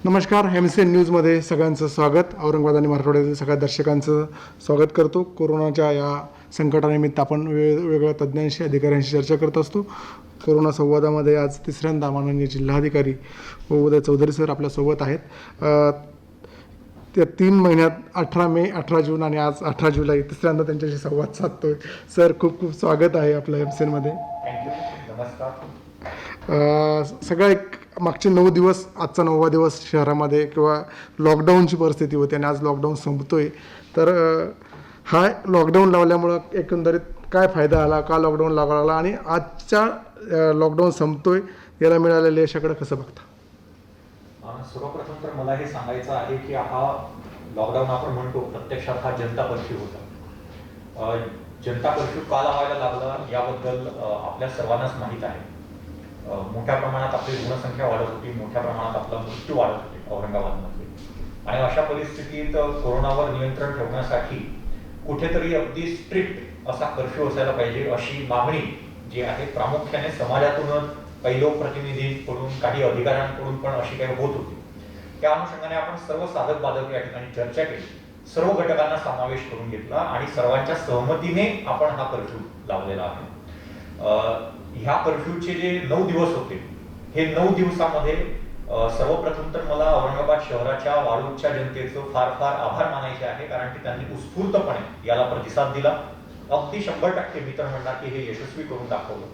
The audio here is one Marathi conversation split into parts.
नमस्कार. MCN न्यूजमध्ये सगळ्यांचं स्वागत. औरंगाबाद आणि मराठवाड्यातील सगळ्या दर्शकांचं स्वागत करतो. कोरोनाच्या या संकटानिमित्त आपण वेगवेगळ्या तज्ज्ञांशी अधिकाऱ्यांशी चर्चा करत असतो. कोरोना संवादामध्ये आज तिसऱ्यांदा माननीय जिल्हाधिकारी उदय चौधरी सर आपल्यासोबत आहेत. त्या 3 महिन्यात 18 मे, 18 जून आणि आज 18 जुलै तिसऱ्यांदा त्यांच्याशी संवाद साधतोय. सर, खूप खूप स्वागत आहे आपलं MCNमध्ये. नमस्कार. सगळ्या एक मागचे 9 दिवस, आजचा 9वा दिवस शहरामध्ये किंवा लॉकडाऊनची परिस्थिती होती आणि आज लॉकडाऊन संपतोय. तर हा लॉकडाऊन लावल्यामुळं एकंदरीत काय फायदा आला, का लॉकडाऊन लावावा लागला आणि आजच्या लॉकडाऊन संपतोय याला मिळालेल्या यशाकडे कसं बघता? सर्वप्रथम तर मला हे सांगायचं आहे की हा लॉकडाऊन आपण म्हणतो प्रत्यक्षात हा जनता कर्फ्यू होता. जनता कर्फ्यू का लावायला लागला याबद्दल आपल्या सर्वांनाच माहीत आहे. मोठ्या प्रमाणात आपली रुग्णसंख्या वाढत होती, मोठ्या प्रमाणात आपला मृत्यू वाढत होते औरंगाबादमध्ये. आणि अशा परिस्थितीत कोरोनावर नियंत्रण ठेवण्यासाठी कुठेतरी अगदी स्ट्रिक्ट असा कर्फ्यू असायला पाहिजे अशी मागणी जी आहे प्रामुख्याने समाजातूनच काही लोकप्रतिनिधींकडून, काही अधिकाऱ्यांकडून पण अशी काही होत होती. त्या अनुषंगाने आपण सर्व साधक बाधक या ठिकाणी चर्चा केली, सर्व घटकांना समावेश करून घेतला आणि सर्वांच्या सहमतीने आपण हा कर्फ्यू लावलेला आहे. ह्या कर्फ्यूचे जे 9 दिवस होते, हे 9 दिवसामध्ये सर्वप्रथम तर मला औरंगाबाद शहराच्या वाळूच्या जनतेचं फार फार आभार मानायचे आहे, कारण की त्यांनी उत्स्फूर्तपणे याला प्रतिसाद दिला. अगदी 100% मी तर म्हणणार की हे यशस्वी करून दाखवलं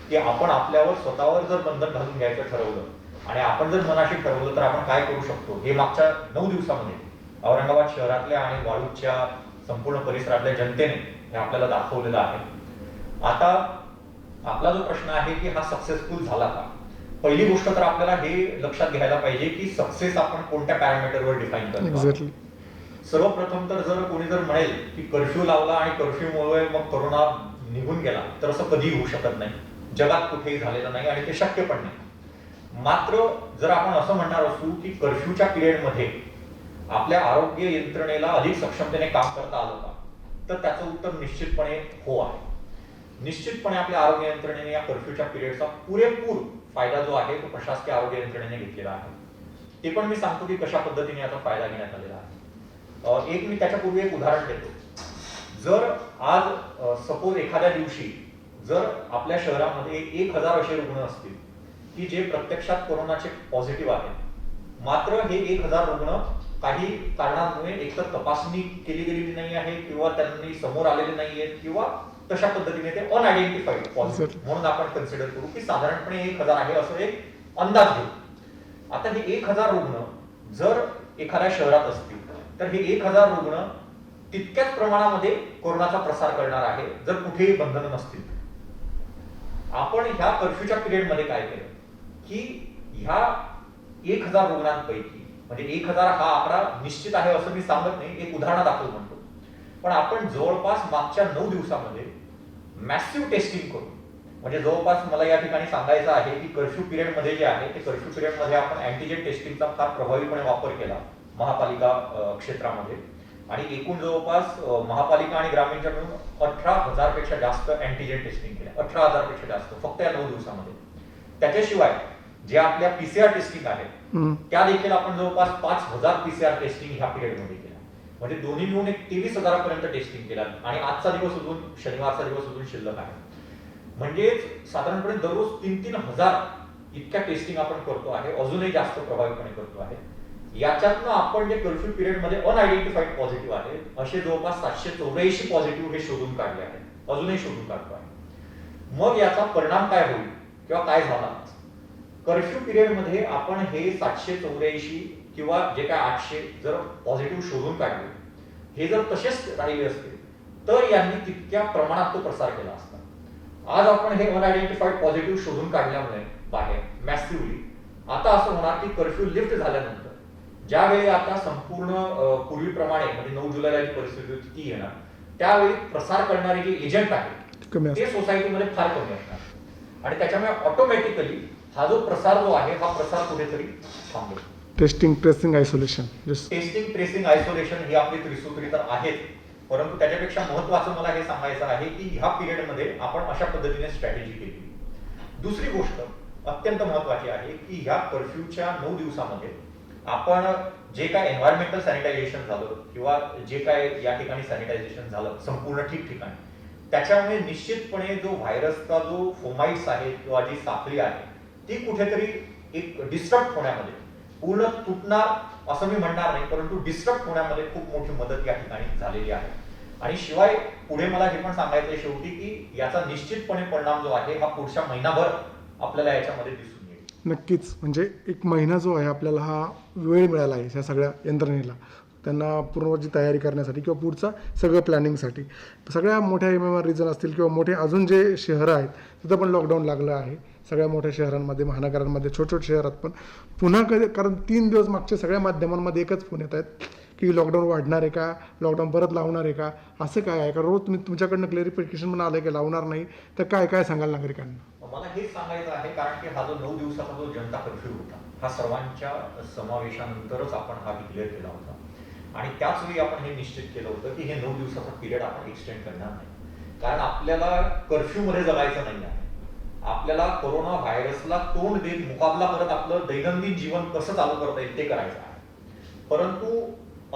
की आपण आपल्यावर स्वतःवर जर बंधन घालून घ्यायचं ठरवलं आणि आपण जर मनाशी ठरवलं तर आपण काय करू शकतो हे मागच्या 9 दिवसामध्ये औरंगाबाद शहरातल्या आणि वाळूच्या संपूर्ण परिसरातल्या जनतेने हे आपल्याला दाखवलेलं आहे. आता आपला जो प्रश्न आहे की हा सक्सेसफुल झाला का? पहिली गोष्ट तर आपल्याला हे लक्षात घ्यायला पाहिजे की सक्सेस आपण कोणत्या पॅरामीटरवर डिफाईन करतो. सर्वप्रथम तर जर कोणी जर म्हणेल की कर्फ्यू लावला आणि कर्फ्यूमुळे मग कोरोना निघून गेला, तर असं कधीही होऊ शकत नाही. जगात कुठेही झालेलं नाही आणि ते शक्य पण नाही. मात्र जर आपण असं म्हणणार असू की कर्फ्यूच्या पिरियडमध्ये आपल्या आरोग्य यंत्रणेला अधिक सक्षमतेने काम करता आलं का, तर त्याचं उत्तर निश्चितपणे हो आहे. निश्चितपणे आपल्या आरोग्य यंत्रणेने या कर्फ्यूच्या पिरियडचा पुरेपूर फायदा जो आहे तो प्रशासकीय आरोग्य यंत्रणेने घेतलेला आहे. ते पण मी सांगतो की कशा पद्धतीने याचा फायदा घेण्यात आलेला आहे. एक मी त्याच्यापूर्वी एक उदाहरण देतो. जर आज सपोज एखाद्या दिवशी जर आपल्या शहरामध्ये 1000 असे रुग्ण असतील की जे प्रत्यक्षात कोरोनाचे पॉझिटिव्ह आहेत, मात्र हे 1000 रुग्ण काही कारणांमुळे एकतर तपासणी केली गेलेली नाही आहे किंवा त्यांनी समोर आलेले नाही आहेत किंवा तशा पद्धतीने ते अनआयडेंटिफाईड पॉझिटिव्ह म्हणून आपण कन्सिडर करू की साधारणपणे 1000 आहे असं एक अंदाज घेऊ. आता हे 1000 रुग्ण जर एखाद्या शहरात असतील तर हे 1000 रुग्ण तितक्याच प्रमाणामध्ये कोरोनाचा प्रसार करणार आहे जर कुठेही बंधनं नसतील. आपण ह्या कर्फ्यूच्या पिरियडमध्ये काय केलं की ह्या 1000 रुग्णांपैकी, म्हणजे 1000 हा आकडा निश्चित आहे असं मी सांगत नाही, एक उदाहरणादाखल म्हणतो, पण आपण जवळपास मागच्या 9 दिवसामध्ये मॅसिव्ह टेस्टिंग करू. म्हणजे जवळपास मला या ठिकाणी सांगायचं आहे की कर्फ्यू पिरियड मध्ये जे आहे ते कर्फ्यू पिरियड मध्ये आपण अँटीजेन टेस्टिंगचा फार प्रभावीपणे वापर केला महापालिका क्षेत्रामध्ये आणि एकूण जवळपास महापालिका आणि ग्रामीणच्या मिळून 18,000 पेक्षा जास्त अँटीजेन टेस्टिंग केल्या. 18,000 पेक्षा जास्त फक्त या 9 दिवसामध्ये. त्याच्याशिवाय जे आपल्या PCR टेस्टिंग आहेत त्या देखील आपण जवळपास 5,000 PCR टेस्टिंग ह्या पिरियड मध्ये केल्या. म्हणजे दोन्ही मिळून एक 23,000 पर्यंत टेस्टिंग केला आणि आजचा दिवस अजून, शनिवारचा दिवस अजून शिल्लक आहे. म्हणजेच साधारणपणे दररोज 3-3 हजार इतक्या टेस्टिंग आपण करतो आहे, अजूनही जास्त प्रभावीपणे करतो आहे. याच्यातनं आपण जे कर्फ्यू पिरियड मध्ये अनआयडेंटिफाईड पॉझिटिव्ह आहेत असे जवळपास 784 पॉझिटिव्ह हे शोधून काढले आहेत, अजूनही शोधून काढतो आहे. मग याचा परिणाम काय होईल किंवा काय झाला? कर्फ्यू पिरियड मध्ये आपण हे 784 किंवा जे काय 800 जर पॉझिटिव्ह शोधून काढले, हे जर तसेच राहिले असते तर यांनी तितक्या प्रमाणात तो प्रसार केला असता. आज आपण हे अनआयडेंटिफाईड पॉझिटिव्ह शोधून काढल्यामुळे बाहेर मॅसिव्हली आता असं होणार की कर्फ्यू लिफ्ट झाल्यानंतर ज्यावेळी आता संपूर्ण पूर्वीप्रमाणे म्हणजे 9 जुलैला जी परिस्थिती होती ती येणार, त्यावेळी प्रसार करणारे जे एजंट आहेत ते सोसायटीमध्ये फार कमी असणार आणि त्याच्यामुळे ऑटोमॅटिकली हा जो प्रसार जो आहे हा प्रसार कुठेतरी थांबेल. Testing, tracing, isolation. Testing, tracing, isolation ही आपली त्रिसूत्री तर आहेत, परंतु त्याच्यापेक्षा महत्वाचं मला हे सांगायचं आहे की ह्या पिरियड मध्ये आपण अशा पद्धतीने स्ट्रॅटेजी केली. दुसरी गोष्ट अत्यंत महत्वाची आहे की ह्या कर्फ्यूच्या 9 दिवसामध्ये आपण जे काय एन्व्हायरमेंटल सॅनिटायझेशन झालं किंवा जे काय या ठिकाणी सॅनिटायझेशन झालं संपूर्ण ठिकठिकाणी, त्याच्यामुळे निश्चितपणे जो व्हायरसचा जो फोमाइट्स आहे किंवा जी साखळी आहे ती कुठेतरी एक डिस्टर्ब होण्यामध्ये, पूर्ण तुटणार असं मी म्हणणार नाही, परंतु डिस्टर्ब होण्यामध्ये खूप मोठी मदत या ठिकाणी झालेली आहे. आणि शिवाय पुढे मला हे पण सांगायचंय शेवटी की याचा निश्चितपणे परिणाम जो आहे हा पुढच्या महिनाभर आपल्याला याच्यामध्ये दिसून येईल. नक्कीच. म्हणजे एक महिना जो आहे आपल्याला हा वेळ मिळाला आहे ह्या सगळ्या यंत्रणेला त्यांना पूर्वची तयारी करण्यासाठी किंवा पुढचा सगळं प्लॅनिंगसाठी. सगळ्या मोठ्या MMR रिजन असतील किंवा मोठे अजून जे शहरं आहेत तिथं पण लॉकडाऊन लागलं आहे. सगळ्या मोठ्या शहरांमध्ये, महानगरांमध्ये, छोट्या शहरात पण पुन्हा कधी, कारण 3 दिवस मागच्या सगळ्या माध्यमांमध्ये एकच फोन येत आहेत की लॉकडाऊन वाढणार आहे का, लॉकडाऊन परत लावणार आहे का, असं काय आहे का? रोज तुम्ही तुमच्याकडनं क्लेरिफिकेशन पण आलं की लावणार नाही, तर काय काय सांगाल नागरिकांना? मला हेच सांगायचं आहे, कारण की हा जो 9 दिवसाचा जो जनता कर्फ्यू होता हा सर्वांच्या समावेशानंतरच आपण हा डिक्लेअर केला होता. आणि त्याच वेळी आपण हे निश्चित केलं होतं की हे 9 दिवसाचा पिरियड आपण एक्सटेंड करणार नाही, कारण आपल्याला कर्फ्यू मध्ये जगायचं नाही आहे. आपल्याला कोरोना व्हायरसला तोंड देत मुकाबला करत आपलं दैनंदिन जीवन कसं चालू करता येईल ते करायचं आहे. परंतु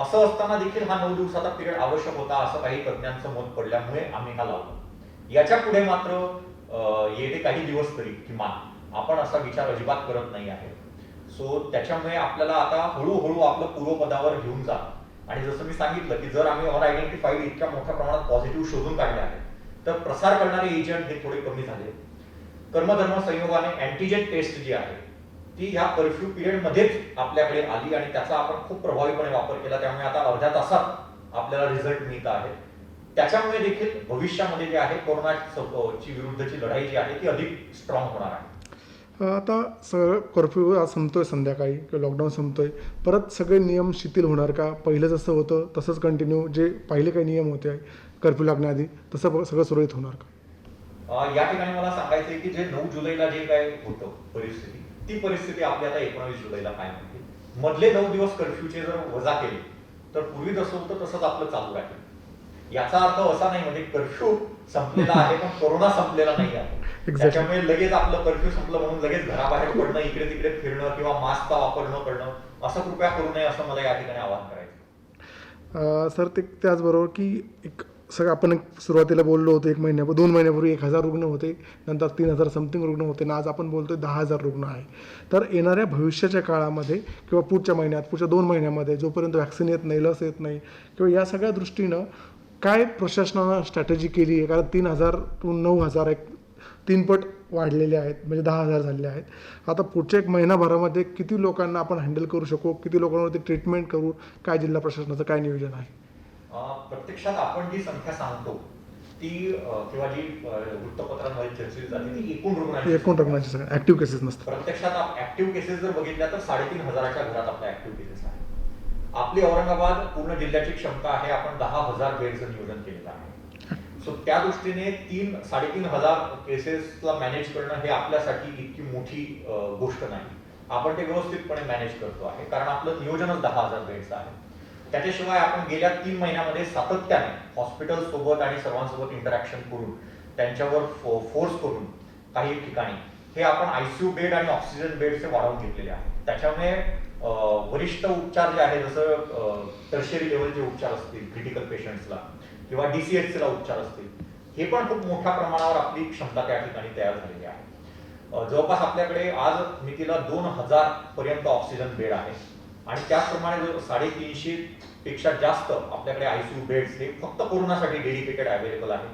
असं असताना देखील हा 9 दिवसाचा पिरियड आवश्यक होता असं काही तज्ञांचं मत पडल्यामुळे आम्ही हा लावला. याच्या पुढे मात्र येते काही दिवस तरी किमान आपण असा विचार अजिबात करत नाही आहे. सो त्याच्यामुळे आपल्याला आता हळूहळू आपलं पूर्वपदावर घेऊन जा. आणि जसं मी सांगितलं की जर आम्ही अनआयडेंटिफाईड इतक्या मोठ्या प्रमाणात पॉझिटिव्ह शोधून काढले आहेत तर प्रसार करणारे एजंट हे थोडे कमी झाले. कर्मधर्म संयोगाने अँटीजेन टेस्ट जी आहे ती ह्या कर्फ्यू पिरियड मध्येच आपल्याकडे आली आणि त्याचा आपण खूप प्रभावीपणे वापर केला. त्यामुळे आता अर्ध्या तासात आपल्याला रिझल्ट मिळत आहे. त्याच्यामुळे देखील भविष्यामध्ये जे आहे कोरोनाची विरुद्धची लढाई जी आहे ती अधिक स्ट्रॉंग होणार आहे. आता सगळं कर्फ्यू आज संपतोय संध्याकाळी किंवा लॉकडाऊन संपतोय, परत सगळे नियम शिथिल होणार का? पहिलं जसं होतं तसंच कंटिन्यू जे पहिले काही नियम होते कर्फ्यू लागण्याआधी तसं सगळं सुरळीत होणार का? या ठिकाणी मला सांगायचंय की जे 9 जुलैला जे काय होतं परिस्थिती, ती परिस्थिती आपली आता 19 जुलैला काय म्हणते. मधले 9 दिवस कर्फ्यूचे जर वजा केले तर पूर्वी जसं होतं तसंच आपलं चालू राहील. याचा अर्थ असा नाही म्हणजे कर्फ्यू संपलेला आहे पण कोरोना संपलेला नाही आहे. त्याच्यामुळे लगेच आपलं कर्फ्यू संपलं म्हणून लगेच घराबाहेर पडणं, इकडे तिकडे फिरणं किंवा मास्कचा वापर न करणं असं कृपया करू नये असं मला या ठिकाणी आवाहन करायचं. सर त्याचबरोबर की एक सगळं आपण सुरुवातीला बोललो होतो 2 महिन्यापूर्वी 1000 रुग्ण होते, नंतर 3000 समथिंग रुग्ण होते आणि आज आपण बोलतोय 10,000 रुग्ण आहे. तर येणाऱ्या भविष्याच्या काळामध्ये किंवा पुढच्या महिन्यात, पुढच्या 2 महिन्यामध्ये जोपर्यंत व्हॅक्सिन येत नाही, लस येत नाही किंवा या सगळ्या दृष्टीनं काय प्रशासनानं स्ट्रॅटेजी केली आहे? कारण 3000 to 9000 एक 3 पट वाढलेले आहेत, म्हणजे 10,000 झालेले आहेत. आता पुढच्या 1 महिनाभरामध्ये किती लोकांना आपण हँडल करू शकू, किती लोकांवरती ट्रीटमेंट करू, काय जिल्हा प्रशासनाचं काय नियोजन आहे? प्रत्यक्षात आपण जी संख्या सांगतो ती किंवा जी वृत्तपत्रांमध्ये चर्चिली जाते ती एकूण रुग्णांची सगळ्या ऍक्टिव्ह केसेस नसतात. प्रत्यक्षात ऍक्टिव्ह केसेस जर बघितल्या तर 3,500च्या घरात आपल्या ऍक्टिव्ह केसेस आहेत. आपली औरंगाबाद पूर्ण जिल्ह्याची क्षमता आहे, आपण 10,000 बेडचं नियोजन केलेलं आहे. सो त्या दृष्टीने 3,500 केसेसला मॅनेज करणं हे आपल्यासाठी इतकी मोठी गोष्ट नाही. आपण ते व्यवस्थितपणे मॅनेज करतो आहे कारण आपलं नियोजनच 10,000 बेडचं आहे. त्याच्याशिवाय आपण गेल्या 3 महिन्यामध्ये सातत्याने हॉस्पिटल सोबत आणि सर्वांसोबत इंटरॅक्शन करून त्यांच्यावर फोर्स करून काही ठिकाणी हे आपण ICU बेड आणि ऑक्सिजन बेडचे वाढवून घेतलेले आहेत. त्याच्यामुळे वरिष्ठ उपचार जे आहे जसं टर्शियरी लेवलचे उपचार असतील क्रिटिकल पेशंट्सला किंवा DCHCला उपचार असतील हे पण खूप मोठ्या प्रमाणावर आपली क्षमता त्या ठिकाणी तयार झालेली आहे. जवळपास आपल्याकडे आज मितीला 2,000 पर्यंत ऑक्सिजन बेड आहे आणि त्याचप्रमाणे 350 पेक्षा जास्त आपल्याकडे ICU बेड्स हे फक्त कोरोनासाठी डेडिकेटेड अवेलेबल आहे.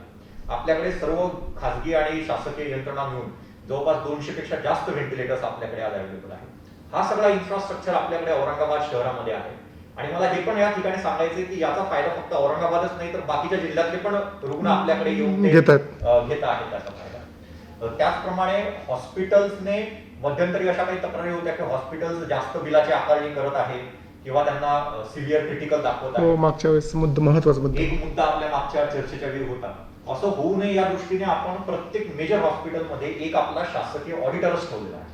आपल्याकडे सर्व खासगी आणि शासकीय यंत्रणा मिळून जवळपास 200 पेक्षा जास्त व्हेंटिलेटर्स आपल्याकडे आज अवेलेबल आहे. हा सगळा इन्फ्रास्ट्रक्चर आपल्याकडे औरंगाबाद शहरामध्ये आहे आणि मला हे पण या ठिकाणी सांगायचंय की याचा फायदा फक्त औरंगाबादच नाही तर बाकीच्या जिल्ह्यातले पण रुग्ण आपल्याकडे येऊन घेत आहेत त्याचा फायदा. त्याचप्रमाणे हॉस्पिटल्सने मध्यंतरी अशा काही तक्रारी होत्या की हॉस्पिटल्स जास्त बिलाची आकारणी करत आहे किंवा त्यांना सिव्हिअर क्रिटिकल दाखवत आहे. मागच्या वेळेस महत्त्वाचा मुद्दा एक मुद्दा आपल्या मागच्या चर्चेच्या वेळी होता. असं होऊ नये या दृष्टीने आपण प्रत्येक मेजर हॉस्पिटलमध्ये एक आपला शासकीय ऑडिटरच ठेवलेला आहे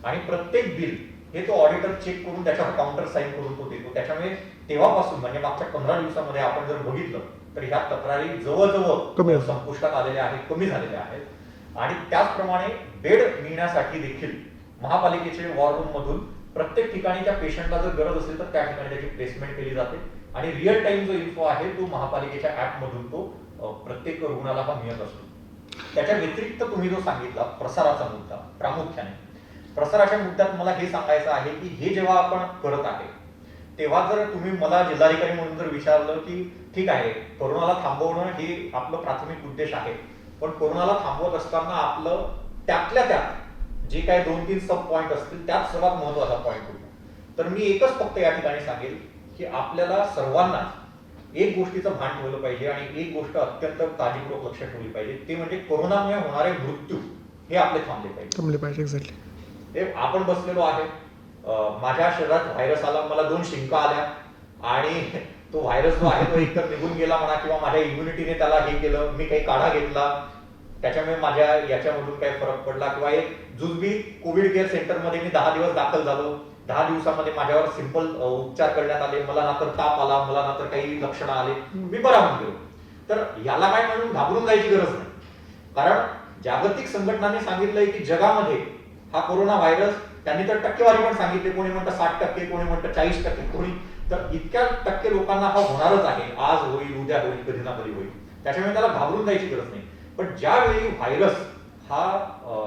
आणि प्रत्येक बिल हे तो ऑडिटर चेक करून त्याच्यावर काउंटर साईन करून तो देतो. त्याच्यामुळे तेव्हापासून म्हणजे मागच्या 15 दिवसामध्ये आपण जर बघितलं तर ह्या तक्रारी जवळजवळ संपुष्टात आलेल्या आहेत, कमी झालेल्या आहेत. आणि त्याचप्रमाणे बेड मिळण्यासाठी देखील महापालिकेचे वॉर रूम मधून प्रत्येक ठिकाणी त्या पेशंटला जर गरज असेल तर त्या ठिकाणी त्याची प्लेसमेंट केली जाते आणि रिअल टाइम जो इन्फो आहे तो महापालिकेच्या ऍपमधून तो प्रत्येक रुग्णाला हा मिळत असतो. त्याच्या व्यतिरिक्त तुम्ही जो सांगितला प्रसाराचा मुद्दा, प्रामुख्याने प्रसाराच्या मुद्द्यात मला हे सांगायचं आहे की हे जेव्हा आपण करत आहे तेव्हा जर तुम्ही मला जिल्हाधिकारी म्हणून जर विचारलं की ठीक आहे कोरोनाला थांबवणं हे आपलं प्राथमिक उद्देश आहे, पण कोरोनाला थांबवत असताना आपलं त्यातल्या त्यात जे काही 2-3 सब पॉईंट असतील त्यात सर्वात महत्वाचा पॉईंट होता. तर मी एकच फक्त या ठिकाणी सांगेल की आपल्याला सर्वांनाच एक गोष्टीचं भान ठेवलं पाहिजे आणि एक गोष्ट अत्यंत काळजीपूर्वक लक्षात ठेवली पाहिजे, ते म्हणजे कोरोनामुळे होणारे मृत्यू हे आपले थांबले पाहिजे. एक्झॅक्टली. आपण बसलेलो आहे, माझ्या शरीरात व्हायरस आला, मला 2 शिंका आल्या आणि तो व्हायरस जो आहे तो एकतर निघून गेला म्हणा किंवा माझ्या इम्युनिटीने त्याला हे केलं, मी काही काढा घेतला त्याच्यामुळे माझ्या याच्यामधून काही फरक पडला किंवा एक जुजबी कोविड केअर सेंटरमध्ये मी 10 दिवस दाखल झालो, 10 दिवसामध्ये माझ्यावर सिंपल उपचार करण्यात आले, मला ना तर ताप आला, मला ना तर काही लक्षणं आले, मी बरा होऊन गेलो. तर याला काय म्हणून घाबरून जायची गरज नाही, कारण जागतिक संघटनांनी सांगितलंय की जगामध्ये हा कोरोना व्हायरस, त्यांनी तर टक्केवारी पण सांगितली, कोणी म्हणतं 60%, कोणी म्हणतं 40%, कोणी तर इतक्या टक्के लोकांना हा होणारच आहे, आज होईल, उद्या होईल, कधी ना कधी होईल. त्याच्यामुळे त्याला घाबरून जायची गरज नाही. पण ज्यावेळी व्हायरस हा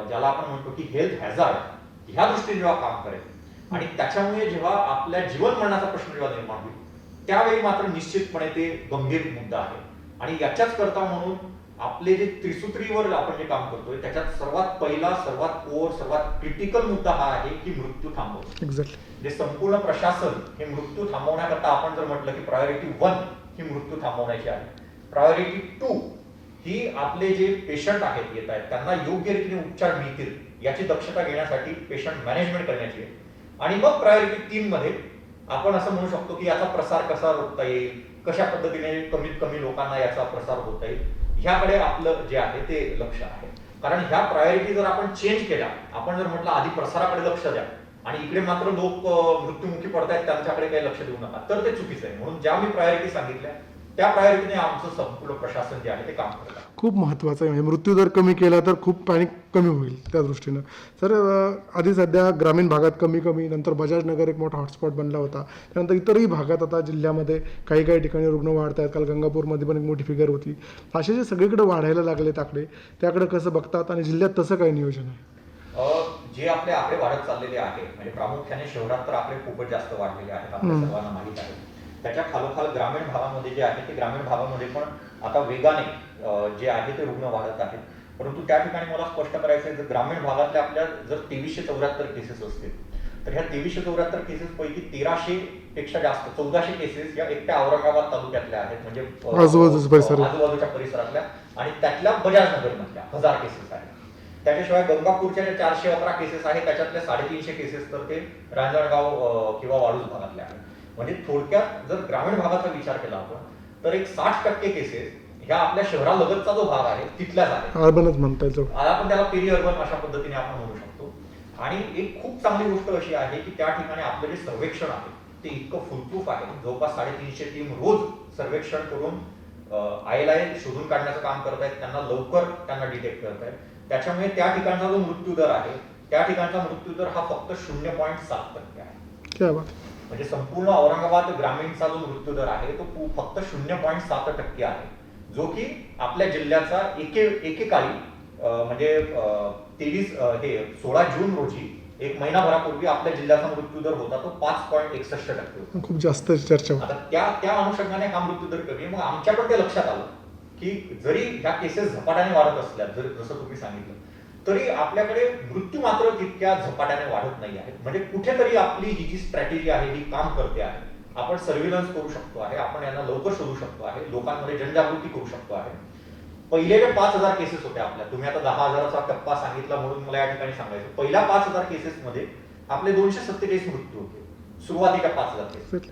ज्याला आपण म्हणतो की हेल्थ हॅझार्ड ह्या दृष्टीने जेव्हा काम करेल आणि त्याच्यामुळे जेव्हा आपल्या जीवन मरणाचा प्रश्न जेव्हा निर्माण होईल त्यावेळी मात्र निश्चितपणे ते गंभीर मुद्दा आहे. आणि याच्याच करता म्हणून आपले जे त्रिसूत्रीवर आपण जे काम करतोय त्याच्यात सर्वात पहिला, सर्वात कोर, सर्वात क्रिटिकल मुद्दा हा आहे की मृत्यू थांबवणे. एक्झॅक्टली. जे संपूर्ण प्रशासन हे मृत्यू थांबवण्याकरता आपण जर म्हटलं की प्रायोरिटी 1 ही मृत्यू थांबवण्याची आहे, प्रायोरिटी 2 ही आपले जे पेशंट आहेत येत आहेत त्यांना योग्य रीतीने उपचार मिळतील याची दक्षता घेण्यासाठी पेशंट मॅनेजमेंट करण्याची आहे. आणि मग प्रायोरिटी 3 मध्ये आपण असं म्हणू शकतो की याचा प्रसार कसा रोखता येईल, कशा पद्धतीने कमीत कमी लोकांना याचा प्रसार होता येईल, ह्याकडे आपलं जे आहे ते लक्ष आहे. कारण ह्या प्रायोरिटी जर आपण चेंज केल्या, आपण जर म्हटलं आधी प्रसाराकडे लक्ष द्या आणि इकडे मात्र लोक मृत्युमुखी पडतायत त्यांच्याकडे काही लक्ष देऊ नका, तर ते चुकीचं आहे. म्हणून ज्या मी प्रायोरिटी सांगितल्या त्या प्रायोरिटीने आमचं संपूर्ण प्रशासन जे आहे ते काम करत आहे. खूप महत्त्वाचं आहे, म्हणजे मृत्यू दर कमी केला तर खूप पॅनिक कमी होईल त्या दृष्टीनं. सर, आधी सध्या ग्रामीण भागात कमी नंतर बजाजनगर एक मोठा हॉटस्पॉट बनला होता, त्यानंतर इतरही भागात आता जिल्ह्यामध्ये काही ठिकाणी रुग्ण वाढत आहेत. काल गंगापूरमध्ये पण एक मोठी फिगर होती. असे जे सगळीकडे वाढायला लागलेत आकडे, त्याकडे कसं बघतात आणि जिल्ह्यात तसं काही नियोजन आहे? जे आपले आकडे वाढत चाललेले आहे म्हणजे प्रामुख्याने शहरात तर आकडे खूपच जास्त वाढलेले आहेत, आपल्या सर्वांना माहीत आहे. त्याच्या खालोखाल ग्रामीण भागामध्ये जे आहे ते ग्रामीण भागामध्ये पण आता वेगाने जे आहे ते रुग्ण वाढत आहेत. परंतु त्या ठिकाणी मला स्पष्ट करायचं आहे, जर ग्रामीण भागातल्या आपल्या जर 2374 केसेस असतील तर ह्या 2374 केसेस पैकी 1300 पेक्षा जास्त 1400 केसेस या एकट्या औरंगाबाद तालुक्यातल्या आहेत, म्हणजे आजूबाजूच्या परिसरातल्या, आणि त्यातल्या बजाजनगर मधल्या 1000 केसेस आहेत. त्याच्याशिवाय गंगापूरच्या ज्या 411 केसेस आहेत त्याच्यातल्या 350 केसेस तर ते रांजणगाव किंवा वाळूज भागातल्या आहेत. म्हणजे थोडक्यात जर ग्रामीण भागाचा विचार केला आपण तर एक 60% केसेस ह्या आपल्या शहरालगतचा जो भाग आहे तिथल्याच आहे, अर्बनच म्हणता येईल. आपण त्याला पेरी अर्बन अशा पद्धतीने आपण म्हणू शकतो. आणि एक खूप चांगली गोष्ट अशी आहे की त्या ठिकाणी आपलं जे सर्वेक्षण आहे ते इतकं फुलप्रूफ आहे. जवळपास 350 टीम रोज सर्वेक्षण करून आयएलआय शोधून काढण्याचं काम करत आहेत, त्यांना लवकर त्यांना डिटेक्ट करत आहेत. त्याच्यामुळे त्या ठिकाणचा जो मृत्यू दर आहे त्या ठिकाणचा मृत्यू दर हा फक्त 0.7% आहे. क्या बात. म्हणजे संपूर्ण औरंगाबाद ग्रामीणचा जो मृत्यू दर आहे तो फक्त 0.7% आहे, जो की आपल्या जिल्ह्याचा एकेकाळी म्हणजे 16 जून रोजी एक महिनाभरापूर्वी आपल्या जिल्ह्याचा मृत्यू दर होता तो 5.61% होता. खूप जास्त चर्चा होती. आता त्या अनुषंगाने हा मृत्यू दर कमी. मग आमच्या पण ते लक्षात आलं की जरी ह्या केसेस झपाट्याने वाढत असल्या, जसं तुम्ही सांगितलं, तरी आपल्याकडे मृत्यू मात्र तितक्या झपाट्याने वाढत नाही आहेत. म्हणजे कुठेतरी आपली ही जी स्ट्रॅटेजी आहे ही काम करते आहे. आपण सर्व्हिलन्स करू शकतो आहे, आपण यांना लवकर शोधू शकतो आहे, लोकांमध्ये जनजागृती करू शकतो आहे. पहिले जे 5000 केसेस होत्या आपल्या, तुम्ही आता 10,000चा टप्पा सांगितला म्हणून मला या ठिकाणी सांगायचं, पहिल्या 5000 केसेस मध्ये आपले 247 मृत्यू होते सुरुवातीच्या 5000 केस.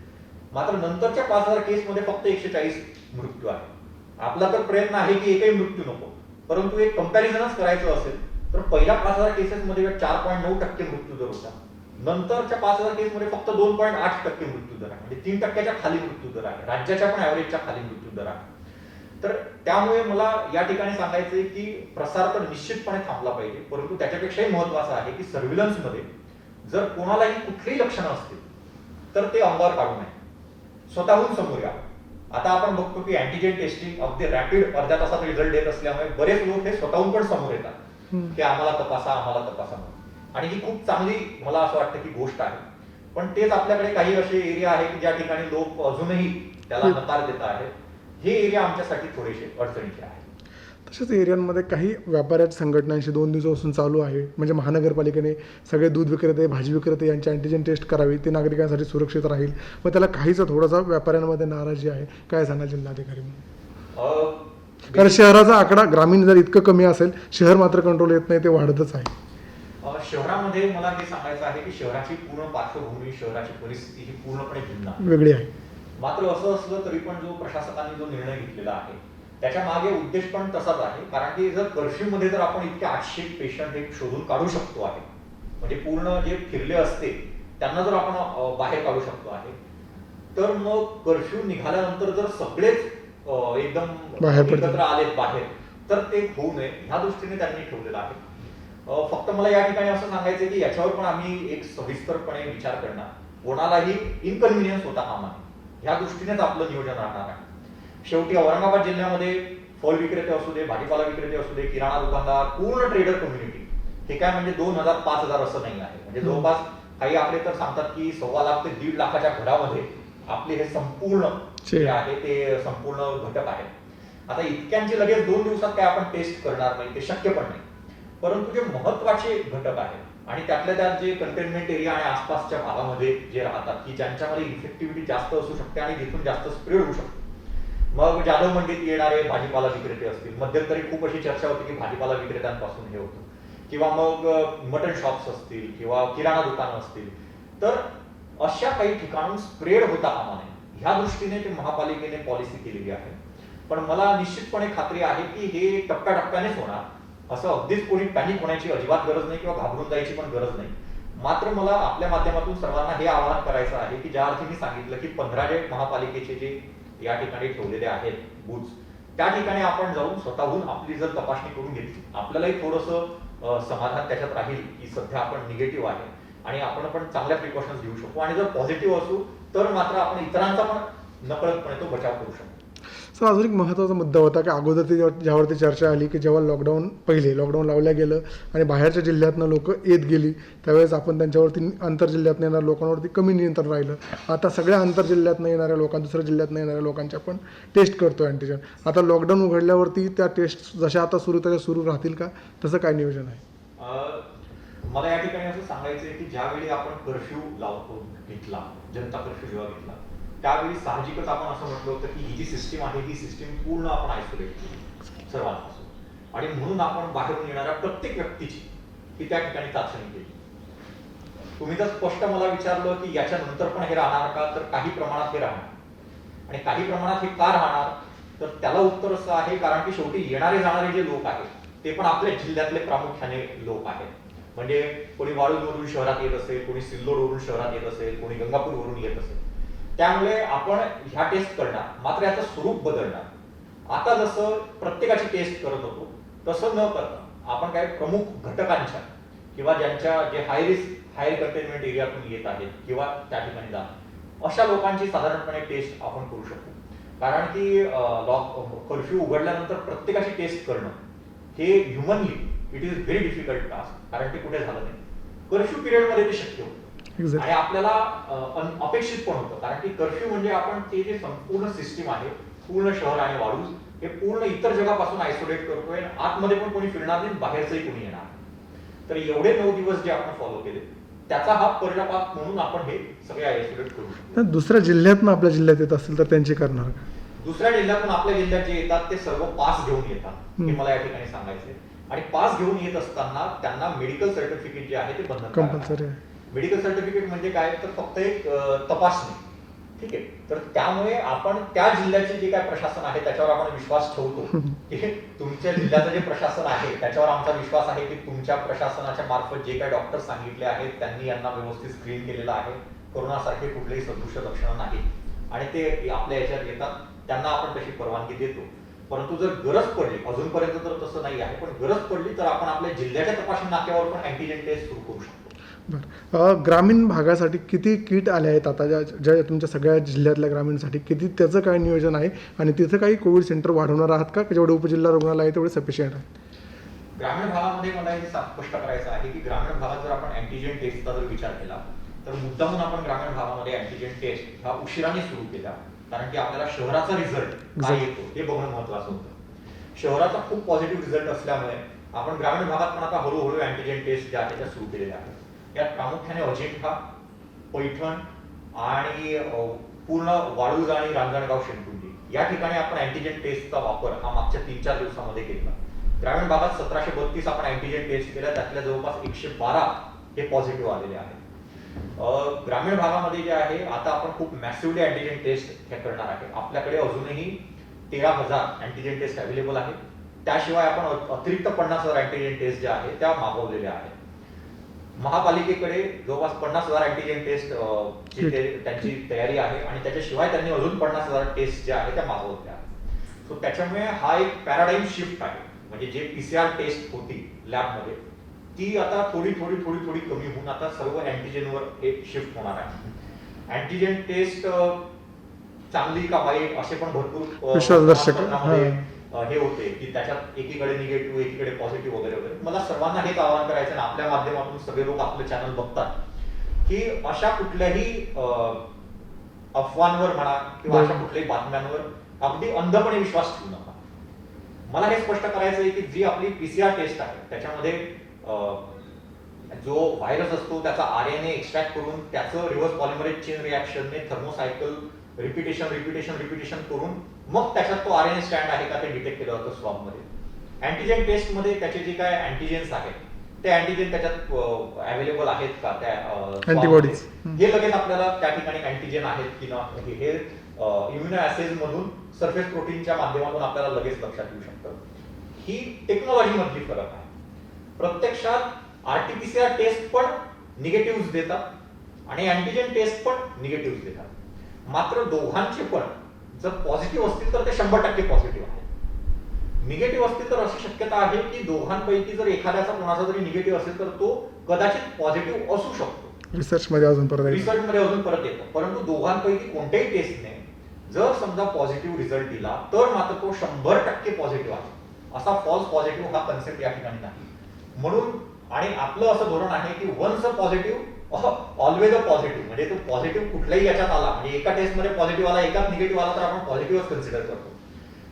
मात्र नंतरच्या 5000 केस मध्ये फक्त 140 मृत्यू आहे. आपला तर प्रयत्न आहे की एकही मृत्यू नको, परंतु एक कंपॅरिझनच करायचं असेल तर पहिल्या 5000 केसेस मध्ये 4.9% मृत्यू दर होता. नंतरच्या 5000 केस मध्ये फक्त 2.8% मृत्यू दर आहे, म्हणजे 3%च्या खाली मृत्यू दर आहे, राज्याच्या पण ऍव्हरेजच्या खाली मृत्यू दर आहे. तर त्यामुळे मला या ठिकाणी सांगायचंय की प्रसार तर निश्चितपणे थांबला पाहिजे, परंतु त्याच्यापेक्षाही महत्वाचं आहे की सर्व्हिलन्स मध्ये जर कोणालाही कुठलीही लक्षणं असतील तर ते अंगावर काढू नये, स्वतःहून समोर या. आता आपण बघतो की अँटीजेन टेस्टिंग अगदी रॅपिड अर्ध्या तासात रिझल्ट देत असल्यामुळे बरेच लोक हे स्वतःहून पण समोर येतात की आम्हाला तपासा म्हणून. आणि ही खूप चांगली मला असं वाटतं की गोष्ट आहे. पण तेच आपल्याकडे काही असे एरिया आहे की ज्या ठिकाणी लोक अजूनही त्याला नकार देत आहेत. हे एरिया आमच्यासाठी थोडेसे अडचणीचे आहे. तशाच एरियांमध्ये काही व्यापाऱ्याच्या संघटनांशी 2 दिवसापासून चालू आहे. म्हणजे महानगरपालिकेने सगळे दूध विक्रेते, भाजी विक्रेते यांची अँटीजेन टेस्ट करावी, ते नागरिकांसाठी सुरक्षित राहील. मग त्याला काहीसा थोडासा व्यापाऱ्यांमध्ये नाराजी आहे. काय सांगाल जिल्हाधिकारी म्हणून? कारण शहराचा आकडा ग्रामीण जर इतकं कमी असेल, शहर मात्र कंट्रोल येत नाही, ते वाढतच आहे. शहरामध्ये मला हे सांगायचं आहे की शहराची पूर्ण पार्श्वभूमी, शहराची परिस्थिती ही पूर्णपणे भिन्न आहे, वेगळी आहे. मात्र असं असलं तरी पण जो प्रशासकांनी जो निर्णय घेतलेला आहे त्याच्या मागे उद्देश पण तसाच आहे. कारण की जर कर्फ्यू मध्ये जर आपण इतके 800 पेशंट एक शोधून काढू शकतो आहे, म्हणजे पूर्ण जे फिरले असते त्यांना जर आपण बाहेर काढू शकतो आहे, तर मग कर्फ्यू निघाल्यानंतर जर सगळेच एकदम एकत्र आलेत बाहेर, तर ते होऊ नये ह्या दृष्टीने त्यांनी ठेवलेलं आहे. फक्त मला या ठिकाणी असं सांगायचं की याच्यावर पण आम्ही एक सविस्तरपणे विचार करणार, कोणालाही इनकन्व्हिनियन्स होता कामा नये ह्या दृष्टीनेच आपलं नियोजन राहणार आहे. शेवटी औरंगाबाद जिल्ह्यामध्ये फळ विक्रेते असू दे, भाजीपाला विक्रेते असू दे, किराणा दुकानदार, पूर्ण ट्रेडर कम्युनिटी, हे काय म्हणजे 2000 5000 असं नाही आहे. म्हणजे जवळपास काही आकडे तर सांगतात की 1.25 लाख ते 1.5 लाखाच्या घरामध्ये आपले हे संपूर्ण जे आहे ते संपूर्ण घटक आहे. आता इतक्यांची लगेच 2 दिवसात काय आपण टेस्ट करणार नाही, ते शक्य पण नाही. परंतु जे महत्वाचे घटक आहेत आणि त्यातल्या त्यात जे कंटेनमेंट एरिया आणि आसपासच्या भागामध्ये जे राहतात की ज्यांच्यामध्ये इफेक्टिव्हिटी जास्त असू शकते आणि जिथून जास्त स्प्रेड होऊ शकते, मग जाधव मंडीत येणारे भाजीपाला विक्रेते असतील, मध्यंतरी खूप अशी चर्चा होती की भाजीपाला विक्रेत्यांपासून हे होतं, किंवा मग मटन शॉप्स असतील किंवा किराणा दुकानं असतील, तर अशा काही ठिकाणून स्प्रेड होता कामा नये ह्या दृष्टीने ते महापालिकेने पॉलिसी केलेली आहे. पण मला निश्चितपणे खात्री आहे की हे टप्प्याटप्प्यानेच होणार. असं अगदीच कोणी पॅनिक होण्याची अजिबात गरज नाही किंवा घाबरून जायची पण गरज नाही. मात्र मला आपल्या माध्यमातून सर्वांना हे आवाहन करायचं आहे की ज्या अर्थी मी सांगितलं की 15 जे महापालिकेचे जे या ठिकाणी ठेवलेले आहेत बूथ्स, त्या ठिकाणी आपण जाऊन स्वतःहून आपली जर तपासणी करून घेतली, आपल्यालाही थोडंसं समाधान त्याच्यात राहील की सध्या आपण निगेटिव्ह आहे आणि आपण पण चांगल्या प्रिकॉशन्स घेऊ शकू. आणि जर पॉझिटिव्ह असू तर मात्र आपण इतरांचा पण नकळतपणे तो बचाव करू शकतो. सर, अजून एक महत्त्वाचा मुद्दा होता की अगोदर ज्यावरती चर्चा आली की जेव्हा लॉकडाऊन लावलं गेलं आणि बाहेरच्या जिल्ह्यातनं लोक येत गेली, त्यावेळेस आपण त्यांच्यावरती आंतरजिल्ह्यातनं येणाऱ्या लोकांवरती कमी नियंत्रण राहिलं. आता सगळ्या आंतरजिल्ह्यातनं येणाऱ्या दुसऱ्या जिल्ह्यातनं येणाऱ्या लोकांच्या आपण टेस्ट करतो अँटीजन. आता लॉकडाऊन उघडल्यावरती त्या टेस्ट जशा आता सुरू राहतील का, तसं काय नियोजन आहे? मला या ठिकाणी असं सांगायचंय की ज्यावेळी आपण कर्फ्यू घेतला, जनता कर्फ्यू जेव्हा घेतला, त्यावेळी साहजिकच आपण असं म्हटलं होतं की ही जी सिस्टीम आहे ही सिस्टीम पूर्ण आपण आयसोलेट केली सर्वांपासून, आणि म्हणून आपण बाहेरून येणाऱ्या प्रत्येक व्यक्तीची ही त्या ठिकाणी चाचणी केली. तुम्ही जर स्पष्ट मला विचारलं की याच्यानंतर पण हे राहणार का, तर काही प्रमाणात हे राहणार. आणि काही प्रमाणात हे का राहणार, तर त्याला उत्तर असं आहे कारण की शेवटी येणारे जाणारे जे लोक आहेत ते पण आपल्या जिल्ह्यातले प्रामुख्याने लोक आहेत. म्हणजे कोणी वाळूंवरून शहरात येत असेल, कोणी सिल्लोडवरून शहरात येत असेल, कोणी गंगापूरवरून येत असेल. त्यामुळे आपण ह्या टेस्ट करणार, मात्र याचं स्वरूप बदलणार. आता जसं प्रत्येकाची टेस्ट करत होतो तसं न करता आपण काही प्रमुख घटकांच्या किंवा ज्यांच्या जे हायर कंटेनमेंट एरियातून येत आहेत किंवा त्या ठिकाणी जातात अशा लोकांची साधारणपणे टेस्ट आपण करू शकतो. कारण की कर्फ्यू उघडल्यानंतर प्रत्येकाची टेस्ट करणं हे humanly it is very difficult task, कारण ते कुठे झालं नाही. कर्फ्यू पिरियडमध्ये ते शक्य होतं आणि आपल्याला अपेक्षित पण होतं, कारण की कर्फ्यू म्हणजे आपण ते जे संपूर्ण सिस्टीम आहे, पूर्ण शहर आणि वाळूज हे पूर्ण इतर जगापासून आयसोलेट करतोय. आतमध्ये पण कोणी फिरणार नाही, बाहेरचंही कोणी येणार. तर एवढे 9 दिवस जे आपण फॉलो केले त्याचा हा परिणाम म्हणून आपण हे सगळे आयसोलेट करू शकतो. दुसऱ्या जिल्ह्यातून आपल्या जिल्ह्यात येत असतील तर त्यांची करणार का? दुसऱ्या जिल्ह्यातून आपल्या जिल्ह्यात जे येतात ते सर्व पास घेऊन येतात, हे मला या ठिकाणी सांगायचंय. आणि पास घेऊन येत असताना त्यांना मेडिकल सर्टिफिकेट जे आहे ते कंपल्सरी आहे. मेडिकल सर्टिफिकेट म्हणजे काय, तर फक्त एक तपासणी. ठीक आहे, तर त्यामुळे आपण त्या जिल्ह्याचे जे काय प्रशासन आहे त्याच्यावर आपण विश्वास ठेवतो की तुमच्या जिल्ह्याचं जे प्रशासन आहे त्याच्यावर आमचा विश्वास आहे की तुमच्या प्रशासनाच्या मार्फत जे काय डॉक्टर सांगितले आहेत त्यांनी यांना व्यवस्थित स्क्रीन केलेलं आहे, कोरोनासारखे कुठलेही सदृश्य लक्षणं नाही आणि ते आपल्या याच्यात येतात, त्यांना आपण तशी परवानगी देतो. परंतु जर गरज पडली, अजूनपर्यंत तर तसं नाही आहे, पण गरज पडली तर आपण आपल्या जिल्ह्याच्या तपासणी नाक्यावर पण अँटीजेन टेस्ट सुरू करू शकतो. बरं, ग्रामीण भागासाठी किती किट आले आहेत आता ज्या तुमच्या सगळ्या जिल्ह्यातल्या ग्रामीणसाठी किती त्याचं काय नियोजन आहे आणि तिथं काही कोविड सेंटर वाढवणार आहात का जेवढे उपजिल्हा रुग्णालय आहे तेवढे सफिशियंट आहे? ग्रामीण भागामध्ये मला हे स्पष्ट करायचं आहे की ग्रामीण भागात जर आपण अँटीजेन टेस्टचा जर विचार केला तर मुद्दामून आपण ग्रामीण भागामध्ये अँटीजेन टेस्ट हा उशिराने सुरू केला, कारण की आपल्याला शहराचा रिझल्ट काय येतो हे बघणं महत्वाचं होतं. शहराचा खूप पॉझिटिव्ह रिझल्ट असल्यामुळे आपण ग्रामीण भागात पण आता हळूहळू अँटीजेन टेस्ट ज्या आहेत त्या सुरू केलेल्या आहेत. यात प्रामुख्याने अजिंठा, पैठण आणि पूर्ण वाळूज आणि रांजणगाव शेणकुंडी या ठिकाणी आपण अँटीजेन टेस्टचा वापर हा मागच्या 3-4 दिवसामध्ये केला. ग्रामीण भागात 1732 आपण अँटीजेन टेस्ट केल्या, त्यातल्या जवळपास 112 हे पॉझिटिव्ह आलेले आहेत. ग्रामीण भागामध्ये जे आहे आता आपण खूप मॅसिव्हली अँटीजेन टेस्ट हे करणार आहे. आपल्याकडे अजूनही 13,000 अँटीजेन टेस्ट अवेलेबल आहेत. त्याशिवाय आपण अतिरिक्त 50,000 अँटीजेन टेस्ट ज्या आहेत त्या मागवलेल्या आहेत. महापालिकेकडे जवळपास 50,000 अँटीजेन टेस्ट त्यांची तयारी आहे आणि त्याच्याशिवाय त्यांनी अजून 50,000 टेस्ट ज्या आहेत त्या मागवल्या आहेत. सो त्याच्यामुळे हा एक पॅराडाईम शिफ्ट आहे. म्हणजे जे PCR टेस्ट होती लॅबमध्ये ती आता थोडी कमी होऊन आता सर्व अँटीजेनवर एक शिफ्ट होणार आहे. अँटीजेन टेस्ट चांगली का वाईट असे पण भरपूर विश्वासदर्शक हे होते की त्याच्यात एकीकडे निगेटिव्ह एकीकडे पॉझिटिव्ह वगैरे वगैरे. मला सर्वांना हेच आवाहन करायचं आणि आपल्या माध्यमातून सगळे लोक आपलं चॅनल बघतात की अशा कुठल्याही अफवांवर म्हणा किंवा अशा कुठल्याही बातम्यांवर अगदी अंधपणे विश्वास ठेवू नका. मला हे स्पष्ट करायचं आहे की जी आपली PCR टेस्ट आहे त्याच्यामध्ये जो व्हायरस असतो त्याचा RNA एक्स्ट्रॅक्ट करून त्याचं रिव्हर्स पॉलिमरेज चेन रिॲक्शनने थर्मोसायकल रिपिटेशन करून मग त्याच्यात तो RNA स्टँड आहे का ते डिटेक्ट केलं जातं स्वॅबमध्ये. अँटीजेन टेस्ट मध्ये त्याचे जे काय अँटीजेन्स आहेत ते अँटीजेन त्याच्यात अवेलेबल आहेत का त्या अँटीबॉडीज हे लगेच आपल्याला त्या ठिकाणी अँटीजेन आहेत की ना हे इम्युनो ॲसेज मधून सरफेस प्रोटीनच्या माध्यमातून आपल्याला लगेच लक्षात येऊ शकतं. ही टेक्नॉलॉजी मधली फरक आहे. प्रत्यक्षात RT-PCR टेस्ट पण निगेटिव्ह देतात आणि अँटीजेन टेस्ट पण निगेटिव्ह देतात. मात्र दोघांचे पण जर पॉझिटिव्ह असतील तर ते 100% पॉझिटिव्ह आहे. निगेटिव्ह असतील तर अशी शक्यता आहे की दोघांपैकी जर एखाद्याचा कोणाचा जरी निगेटिव्ह असेल तर तो कदाचित पॉझिटिव्ह असू शकतो. रिसर्चमध्ये अजून परत येतो. परंतु दोघांपैकी कोणत्याही टेस्टने जर समजा पॉझिटिव्ह रिझल्ट दिला तर मात्र तो 100% पॉझिटिव्ह आहे. असा फॉल्स पॉझिटिव्ह हा कन्सेप्ट या ठिकाणी नाही. म्हणून आणि आपलं असं धोरण आहे की once a positive always a positive. म्हणजे तो पॉझिटिव्ह कुठल्याही याच्यात आला म्हणजे एका टेस्टमध्ये पॉझिटिव्ह आला एकाच निगेटिव्ह आला तर आपण पॉझिटिव्हच कन्सिडर करतो.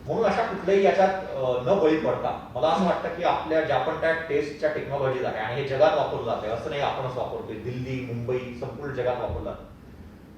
म्हणून अशा कुठल्याही याच्यात न बळी पडता मला असं वाटतं की आपल्या ज्या पण त्या टेस्टच्या टेक्नॉलॉजीज आहे आणि हे जगात वापरलं जाते असं नाही आपणच वापरतोय, दिल्ली मुंबई संपूर्ण जगात वापरलं जातं,